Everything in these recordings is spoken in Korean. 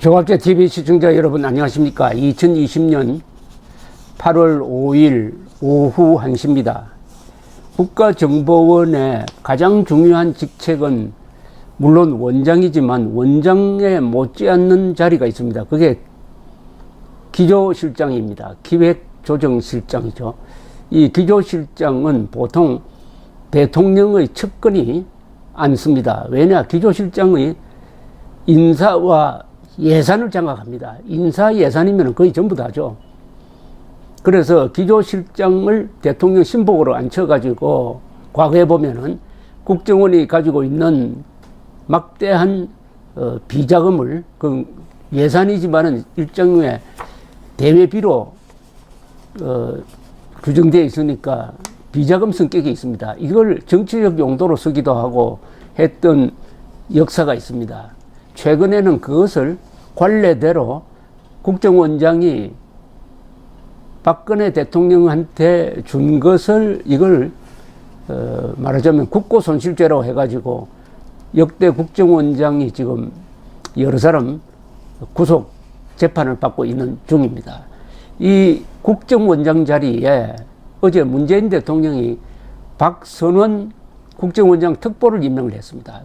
조갑제 TV 시청자 여러분 안녕하십니까. 2020년 8월 5일 오후 1시입니다. 국가정보원의 가장 중요한 직책은 물론 원장이지만 원장에 못지않는 자리가 있습니다. 그게 기조실장입니다. 기획조정실장이죠. 이 기조실장은 보통 대통령의 측근이 앉습니다. 왜냐? 기조실장의 인사와 예산을 장악합니다. 인사 예산이면 거의 전부 다죠. 그래서 기조실장을 대통령 신복으로 앉혀가지고 과거에 보면은 국정원이 가지고 있는 막대한 비자금을 그 예산이지만은 일정의 대외비로 규정되어 있으니까 비자금 성격이 있습니다. 이걸 정치적 용도로 쓰기도 하고 했던 역사가 있습니다. 최근에는 그것을 관례대로 국정원장이 박근혜 대통령한테 준 것을 이걸 말하자면 국고손실죄라고 해가지고 역대 국정원장이 지금 여러 사람 구속 재판을 받고 있는 중입니다. 이 국정원장 자리에 어제 문재인 대통령이 박선원 국정원장 특보를 임명을 했습니다.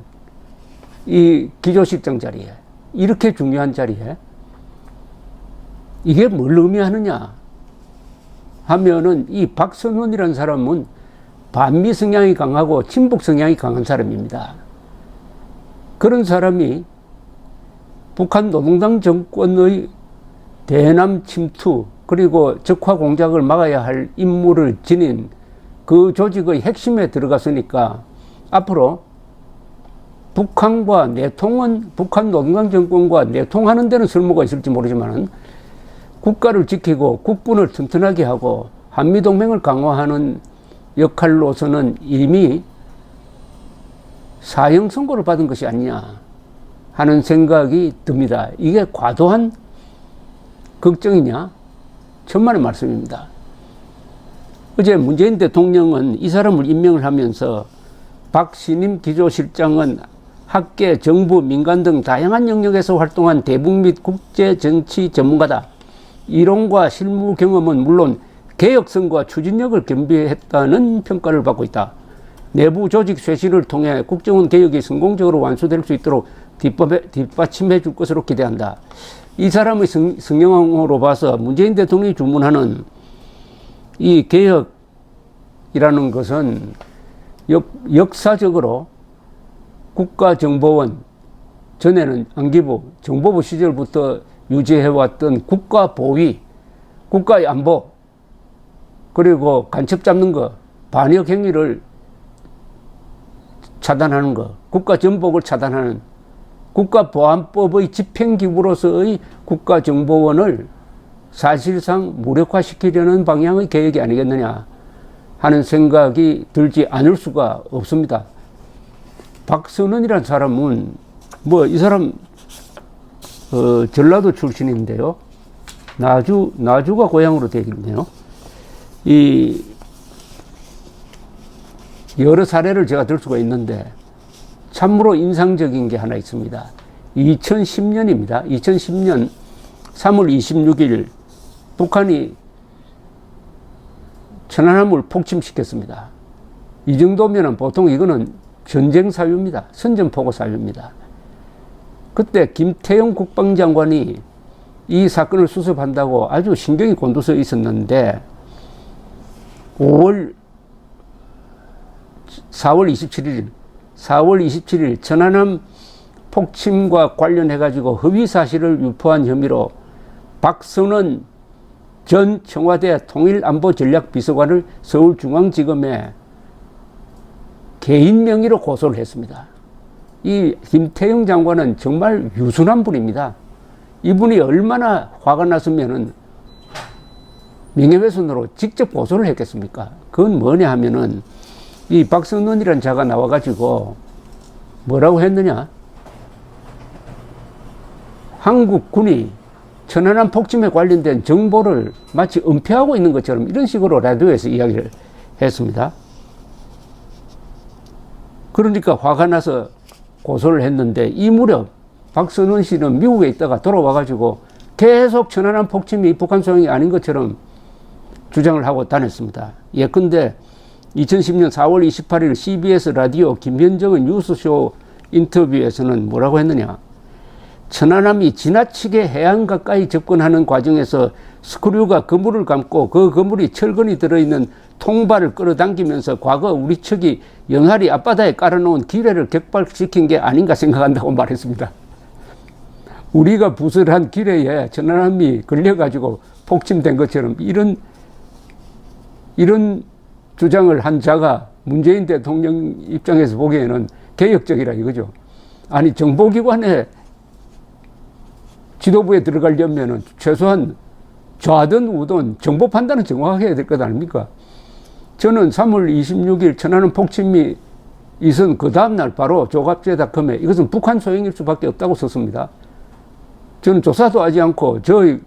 이 기조실장 자리에, 이렇게 중요한 자리에 이게 뭘 의미하느냐 하면은 이 박선원이라는 사람은 반미 성향이 강하고 친북 성향이 강한 사람입니다. 그런 사람이 북한 노동당 정권의 대남 침투 그리고 적화 공작을 막아야 할 임무를 지닌 그 조직의 핵심에 들어갔으니까 앞으로 북한과 내통은 북한 노동당 정권과 내통하는 데는 쓸모가 있을지 모르지만 국가를 지키고 국군을 튼튼하게 하고 한미동맹을 강화하는 역할로서는 이미 사형 선고를 받은 것이 아니냐 하는 생각이 듭니다. 이게 과도한 걱정이냐? 천만의 말씀입니다. 어제 문재인 대통령은 이 사람을 임명을 하면서 박신임 기조실장은 학계, 정부, 민간 등 다양한 영역에서 활동한 대북 및 국제 정치 전문가다. 이론과 실무 경험은 물론 개혁성과 추진력을 겸비했다는 평가를 받고 있다. 내부 조직 쇄신을 통해 국정원 개혁이 성공적으로 완수될 수 있도록 뒷받침해 줄 것으로 기대한다. 이 사람의 성향으로 봐서 문재인 대통령이 주문하는 이 개혁이라는 것은 역사적으로 국가정보원, 전에는 안기부, 정보부 시절부터 유지해왔던 국가보위, 국가의 안보, 그리고 간첩 잡는 거, 반역 행위를 차단하는 거, 국가전복을 차단하는 국가보안법의 집행기구로서의 국가정보원을 사실상 무력화시키려는 방향의 계획이 아니겠느냐 하는 생각이 들지 않을 수가 없습니다. 박선원이라는 사람은 이 사람 전라도 출신인데요. 나주가 고향으로 되어 있네요. 이 여러 사례를 제가 들 수가 있는데 참으로 인상적인 게 하나 있습니다. 2010년입니다. 2010년 3월 26일 북한이 천안함을 폭침시켰습니다. 이 정도면 보통 이거는 전쟁 사유입니다. 선전포고 사유입니다. 그때 김태영 국방장관이 이 사건을 수습한다고 아주 신경이 곤두서 있었는데 4월 27일 천안함 폭침과 관련해가지고 허위 사실을 유포한 혐의로 박선원 전 청와대 통일안보전략비서관을 서울중앙지검에 개인 명의로 고소를 했습니다. 이 김태영 장관은 정말 유순한 분입니다. 이분이 얼마나 화가 났으면은 명예훼손으로 직접 고소를 했겠습니까? 그건 뭐냐 하면은 이 박선원이라는 자가 나와가지고 뭐라고 했느냐? 한국군이 천안함 폭침에 관련된 정보를 마치 은폐하고 있는 것처럼 이런 식으로 라디오에서 이야기를 했습니다. 그러니까 화가 나서 고소를 했는데 이 무렵 박선원 씨는 미국에 있다가 돌아와가지고 계속 천안함 폭침이 북한 소행이 아닌 것처럼 주장을 하고 다녔습니다. 예컨대 2010년 4월 28일 CBS 라디오 김현정의 뉴스쇼 인터뷰에서는 뭐라고 했느냐. 천안함이 지나치게 해안 가까이 접근하는 과정에서 스크류가 그물을 감고 그 그물이 철근이 들어있는 통발을 끌어당기면서 과거 우리 측이 연하리 앞바다에 깔아놓은 기뢰를 격발시킨 게 아닌가 생각한다고 말했습니다. 우리가 부설한 기뢰에 천안함이 걸려가지고 폭침된 것처럼 이런 주장을 한 자가 문재인 대통령 입장에서 보기에는 개혁적이라 이거죠. 아니, 정보기관에 지도부에 들어가려면 최소한 좌든 우든 정보 판단은 정확하게 해야 될 것 아닙니까? 저는 3월 26일 천안함 폭침이 있은 그 다음날 바로 조갑제닷컴에 이것은 북한 소행일 수밖에 없다고 썼습니다. 저는 조사도 하지 않고 저희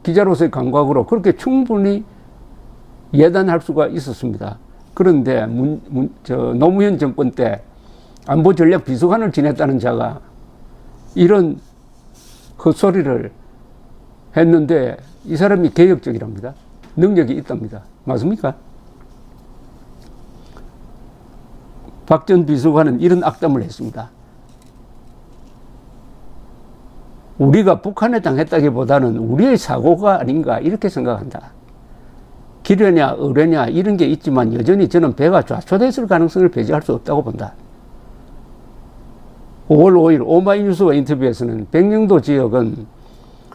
기자로서의 감각으로 그렇게 충분히 예단할 수가 있었습니다. 그런데 노무현 정권 때 안보전략 비서관을 지냈다는 자가 이런 헛소리를 했는데 이 사람이 개혁적이랍니다. 능력이 있답니다. 맞습니까? 박 전 비서관은 이런 악담을 했습니다. 우리가 북한에 당했다기보다는 우리의 사고가 아닌가 이렇게 생각한다. 기뢰냐 의뢰냐 이런 게 있지만 여전히 저는 배가 좌초됐을 가능성을 배제할 수 없다고 본다. 5월 5일 오마이뉴스와 인터뷰에서는 백령도 지역은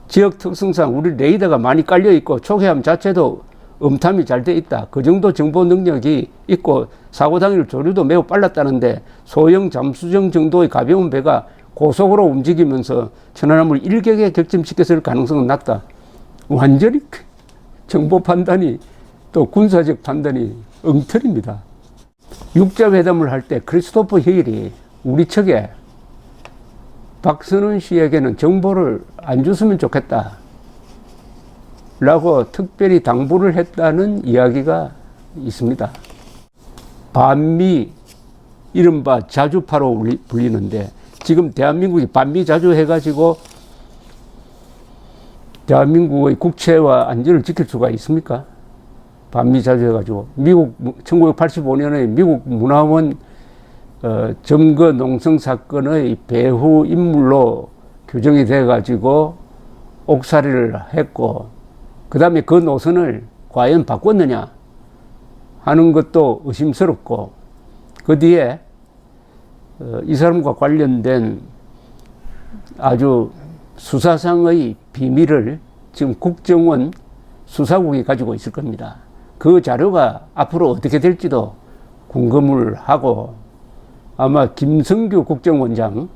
지역 특성상 우리 레이더가 많이 깔려 있고 초계함 자체도 음탐이 잘 돼 있다. 그 정도 정보 능력이 있고 사고 당일 조류도 매우 빨랐다는데 소형 잠수정 정도의 가벼운 배가 고속으로 움직이면서 천안함을 일격에 격침시켰을 가능성은 낮다. 완전히 정보 판단이 또 군사적 판단이 엉터리입니다. 육자회담을 할 때 크리스토퍼 헤일이 우리 측에 박선원 씨에게는 정보를 안 줬으면 좋겠다 라고 특별히 당부를 했다는 이야기가 있습니다. 반미, 이른바 자주파로 불리는데 지금 대한민국이 반미 자주 해가지고 대한민국의 국채와 안전을 지킬 수가 있습니까? 반미 자주 해가지고 미국 1985년에 미국 문화원 점거 농성 사건의 배후 인물로 규정이 돼가지고 옥살이를 했고 그 다음에 그 노선을 과연 바꿨느냐 하는 것도 의심스럽고 그 뒤에 이 사람과 관련된 아주 수사상의 비밀을 지금 국정원 수사국이 가지고 있을 겁니다. 그 자료가 앞으로 어떻게 될지도 궁금을 하고 아마 김성규 국정원장,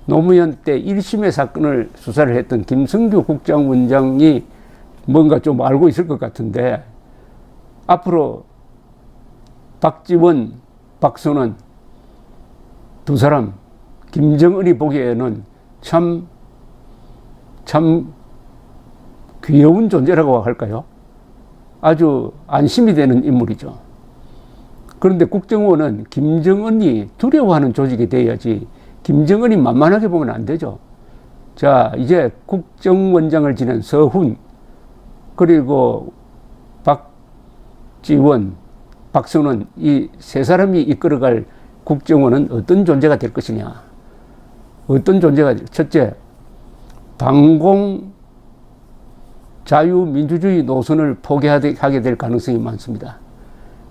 노무현 때 1심의 사건을 수사를 했던 김성규 국정원장이 뭔가 좀 알고 있을 것 같은데 앞으로 박지원, 박선원 두 사람 김정은이 보기에는 참 귀여운 존재라고 할까요? 아주 안심이 되는 인물이죠. 그런데 국정원은 김정은이 두려워하는 조직이 돼야지 김정은이 만만하게 보면 안 되죠. 자, 이제 국정원장을 지낸 서훈 그리고 박지원, 박선원 이 세 사람이 이끌어갈 국정원은 어떤 존재가 될 것이냐. 어떤 존재가 첫째, 반공 자유민주주의 노선을 포기하게 될 가능성이 많습니다.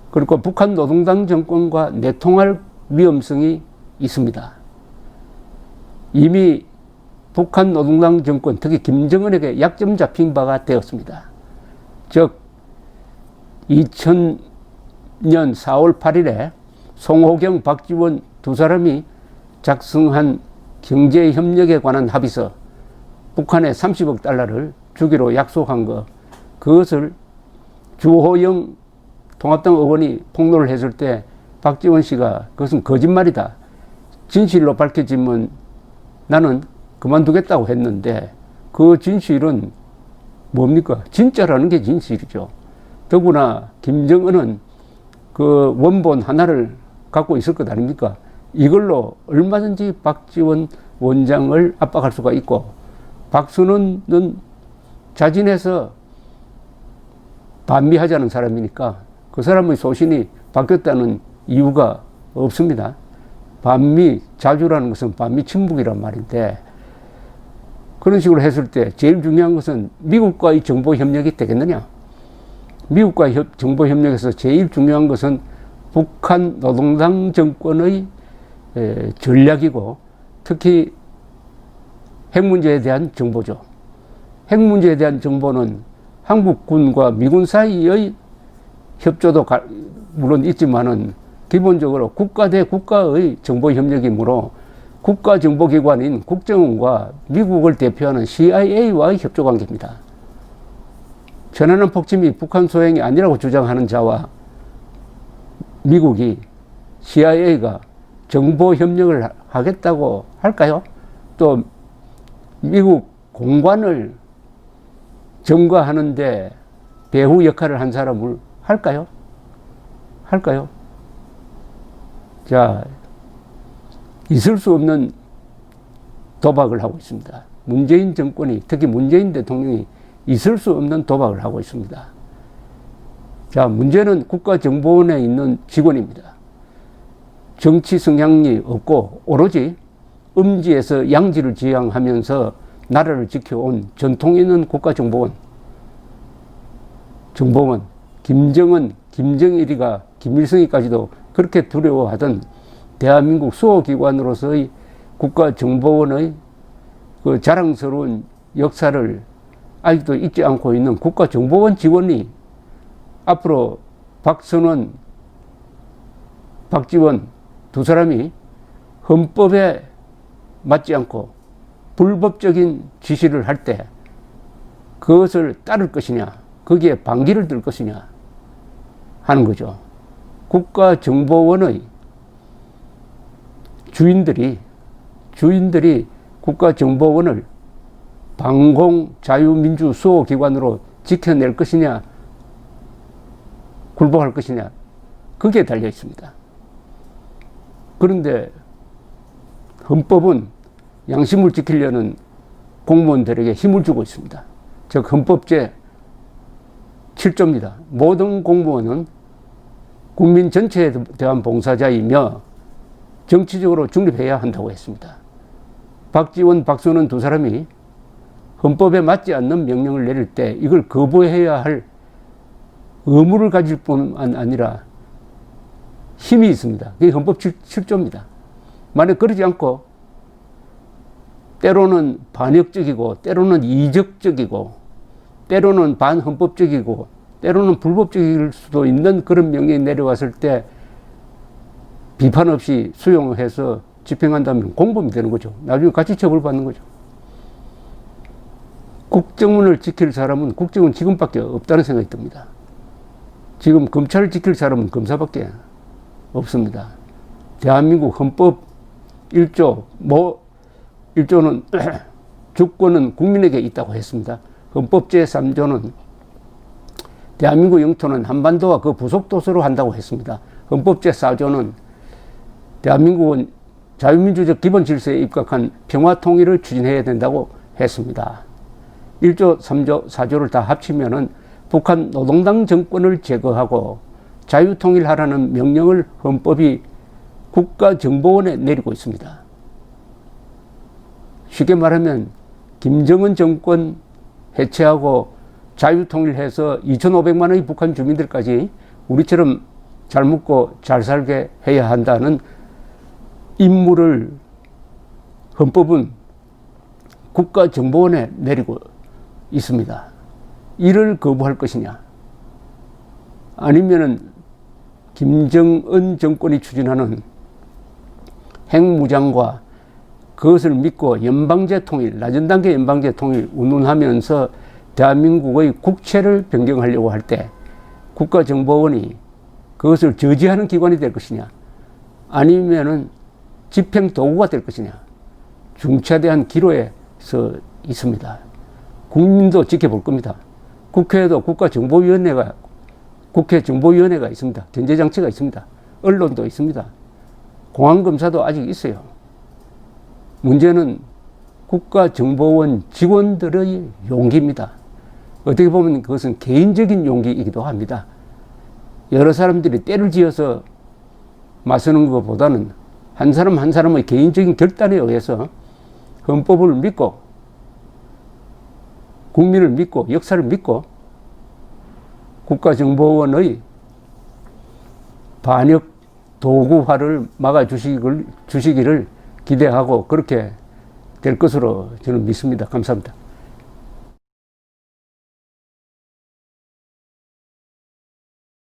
그리고 북한 노동당 정권과 내통할 위험성이 있습니다. 이미 북한 노동당 정권, 특히 김정은에게 약점 잡힌 바가 되었습니다. 즉 2000년 4월 8일에 송호경, 박지원 두 사람이 작성한 경제협력에 관한 합의서, 북한에 30억 달러를 주기로 약속한 것, 그것을 주호영 통합당 의원이 폭로를 했을 때 박지원 씨가 그것은 거짓말이다. 진실로 밝혀지면 나는 그만두겠다고 했는데 그 진실은 뭡니까? 진짜라는 게 진실이죠. 더구나 김정은은 그 원본 하나를 갖고 있을 것 아닙니까? 이걸로 얼마든지 박지원 원장을 압박할 수가 있고, 박순원은 자진해서 반미하자는 사람이니까 그 사람의 소신이 바뀌었다는 이유가 없습니다. 반미 자주라는 것은 반미 침묵이란 말인데, 그런 식으로 했을 때 제일 중요한 것은 미국과의 정보 협력이 되겠느냐? 미국과의 정보 협력에서 제일 중요한 것은 북한 노동당 정권의 전략이고, 특히 핵 문제에 대한 정보죠. 핵 문제에 대한 정보는 한국군과 미군 사이의 협조도 물론 있지만은 기본적으로 국가 대 국가의 정보 협력이므로 국가정보기관인 국정원과 미국을 대표하는 CIA와의 협조 관계입니다. 천안함 폭침이 북한 소행이 아니라고 주장하는 자와 미국이, CIA가 정보 협력을 하겠다고 할까요? 또 미국 공관을 점거하는데 배후 역할을 한 사람을 할까요? 할까요? 자, 있을 수 없는 도박을 하고 있습니다. 문재인 정권이, 특히 문재인 대통령이 있을 수 없는 도박을 하고 있습니다. 자, 문제는 국가정보원에 있는 직원입니다. 정치 성향이 없고 오로지 음지에서 양지를 지향하면서 나라를 지켜온 전통 있는 국가정보원, 정보원, 김정은, 김정일이가, 김일성이까지도 그렇게 두려워하던 대한민국 수호기관으로서의 국가정보원의 그 자랑스러운 역사를 아직도 잊지 않고 있는 국가정보원 직원이 앞으로 박선원, 박지원 두 사람이 헌법에 맞지 않고 불법적인 지시를 할 때 그것을 따를 것이냐, 거기에 반기를 들 것이냐 하는 거죠. 국가정보원의 주인들이 국가정보원을 방공 자유민주 수호기관으로 지켜낼 것이냐, 굴복할 것이냐, 거기에 달려 있습니다. 그런데 헌법은 양심을 지키려는 공무원들에게 힘을 주고 있습니다. 즉 헌법제 7조입니다. 모든 공무원은 국민 전체에 대한 봉사자이며 정치적으로 중립해야 한다고 했습니다. 박지원, 박선원 두 사람이 헌법에 맞지 않는 명령을 내릴 때 이걸 거부해야 할 의무를 가질 뿐만 아니라 힘이 있습니다. 그게 헌법 7조입니다. 만약 그러지 않고 때로는 반역적이고 때로는 이적적이고 때로는 반헌법적이고 때로는 불법적일 수도 있는 그런 명령이 내려왔을 때 비판 없이 수용해서 집행한다면 공범이 되는 거죠. 나중에 같이 처벌받는 거죠. 국정원을 지킬 사람은 국정원 직원밖에 없다는 생각이 듭니다. 지금 검찰을 지킬 사람은 검사밖에 없습니다. 대한민국 헌법 1조, 1조는 주권은 국민에게 있다고 했습니다. 헌법 제3조는 대한민국 영토는 한반도와 그 부속 도서로 한다고 했습니다. 헌법 제4조는 대한민국은 자유민주적 기본 질서에 입각한 평화 통일을 추진해야 된다고 했습니다. 1조, 3조, 4조를 다 합치면은 북한 노동당 정권을 제거하고 자유통일하라는 명령을 헌법이 국가정보원에 내리고 있습니다. 쉽게 말하면 김정은 정권 해체하고 자유통일해서 2,500만 원의 북한 주민들까지 우리처럼 잘 먹고 잘 살게 해야 한다는 임무를 헌법은 국가정보원에 내리고 있습니다. 이를 거부할 것이냐, 아니면은 김정은 정권이 추진하는 핵무장과 그것을 믿고 연방제 통일, 낮은 단계 연방제 통일 운운하면서 대한민국의 국채를 변경하려고 할 때 국가정보원이 그것을 저지하는 기관이 될 것이냐, 아니면은 집행 도구가 될 것이냐, 중차대한 기로에 서 있습니다. 국민도 지켜볼 겁니다. 국회에도 국가정보위원회가, 국회 정보위원회가 있습니다. 전제장치가 있습니다. 언론도 있습니다. 공안검사도 아직 있어요. 문제는 국가정보원 직원들의 용기입니다. 어떻게 보면 그것은 개인적인 용기이기도 합니다. 여러 사람들이 때를 지어서 맞서는 것보다는 한 사람 한 사람의 개인적인 결단에 의해서 헌법을 믿고 국민을 믿고 역사를 믿고 국가정보원의 반역 도구화를 막아주시기를 기대하고 그렇게 될 것으로 저는 믿습니다. 감사합니다.